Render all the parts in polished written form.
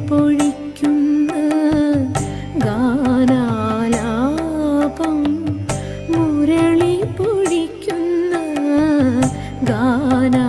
പൊഴിക്കുന്ന ഗാനാലാപം മുരളി പൊഴിക്കുന്ന ഗാനാലാപം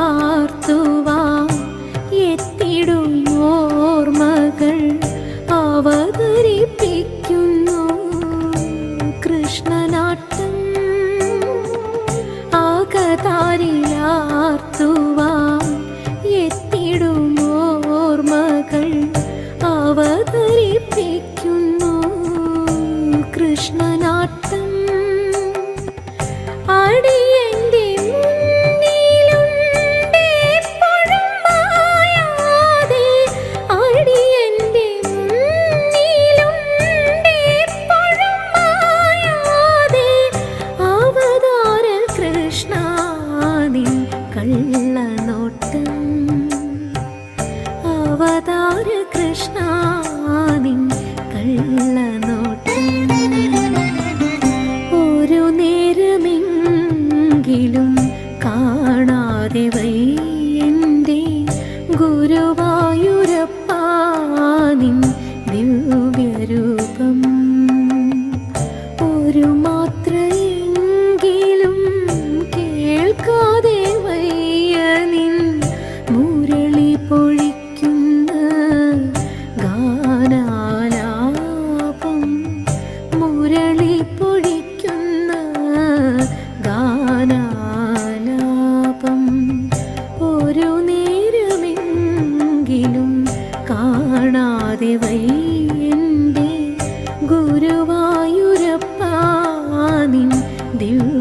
താരിലാർത്തുവാൻ എത്തിടും ഓർമ്മകൾ അവതരിപ്പിക്കുന്നു കൃഷ്ണനാട്ടം. ആകതാരിലാർത്തുവാൻ എത്തിടും ഓർമ്മകൾ അവതരിപ്പിക്കുന്നു കൃഷ്ണനാട്ടം. അടിയന്റെ കള്ളനോട്ടം അവതാര കൃഷ്ണ നിൻ കള്ളനോട്ടം. ഒരു നേരമെങ്കിലും കാണാതെ വയ്യന്റെ ഗുരുവായൂരപ്പാ നിൻ ദിവ്യരൂപം. ഒരു മാത്രയെങ്കിലും കേൾക്കാതെ മുരളി പൊഴിക്കുന്ന ഗാനാലാപം മുരളി പൊഴിക്കുന്ന ഗാനാലാപം. ഒരു നേരമെങ്കിലും കാണാതെ വയ്യന്റെ ഗുരുവായൂരപ്പാ നിൻ ദിവ്യ